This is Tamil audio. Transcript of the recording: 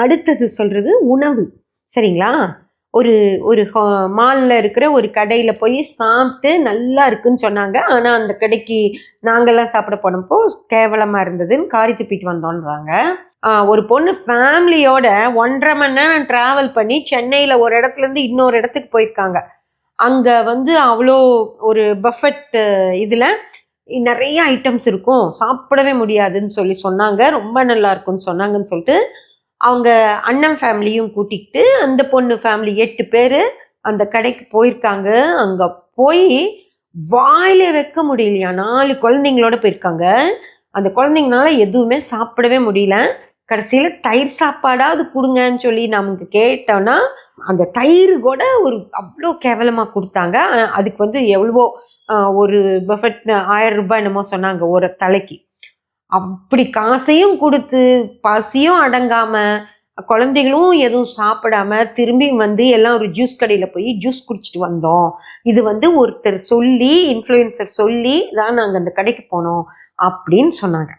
அடுத்தது சொல்கிறது உணவு. சரிங்களா? ஒரு ஒரு மாலில் இருக்கிற ஒரு கடையில் போய் சாப்பிட்டு நல்லா இருக்குன்னு சொன்னாங்க. ஆனால் அந்த கடைக்கு நாங்கள்லாம் சாப்பிட போனப்போ கேவலமாக இருந்ததுன்னு காரி துப்பிட்டு வந்தோன்றாங்க. ஒரு பொண்ணு ஃபேமிலியோட 1.5 மணி நேரம் ட்ராவல் பண்ணி சென்னையில் ஒரு இடத்துலேருந்து இன்னொரு இடத்துக்கு போயிருக்காங்க. அங்கே வந்து அவ்வளோ ஒரு பஃபெட் இதில் நிறைய ஐட்டம்ஸ் இருக்கும், சாப்பிடவே முடியாதுன்னு சொன்னாங்க. ரொம்ப நல்லா இருக்குன்னு சொன்னாங்கன்னு சொல்லிட்டு அவங்க அண்ணன் ஃபேமிலியும் கூட்டிக்கிட்டு அந்த பொண்ணு ஃபேமிலி 8 பேர் அந்த கடைக்கு போயிருக்காங்க. அங்கே போய் வாயில வைக்க முடியலையா, 4 குழந்தைங்களோட போயிருக்காங்க. அந்த குழந்தைங்கனால எதுவுமே சாப்பிடவே முடியல. கடைசியில் தயிர் சாப்பாடாவது கொடுங்கன்னு சொல்லி நமக்கு கேட்டோன்னா அந்த தயிர் கூட ஒரு அவ்வளோ கேவலமாக கொடுத்தாங்க. அதுக்கு வந்து எவ்வளவோ ஒரு பஃபெட் 1000 ரூபாய் என்னமோ சொன்னாங்க ஒரு தலைக்கு. அப்படி காசையும் கொடுத்து பசியும் அடங்காம குழந்தைகளும் எதுவும் சாப்பிடாம திரும்பி வந்து எல்லாம் ஒரு ஜூஸ் கடையில் போய் ஜூஸ் குடிச்சிட்டு வந்தோம். இது வந்து ஒருத்தர் சொல்லி, இன்ஃப்ளூயன்சர் சொல்லி தான் நாங்கள் அந்த கடைக்கு போனோம் அப்படின்னு சொன்னாங்க.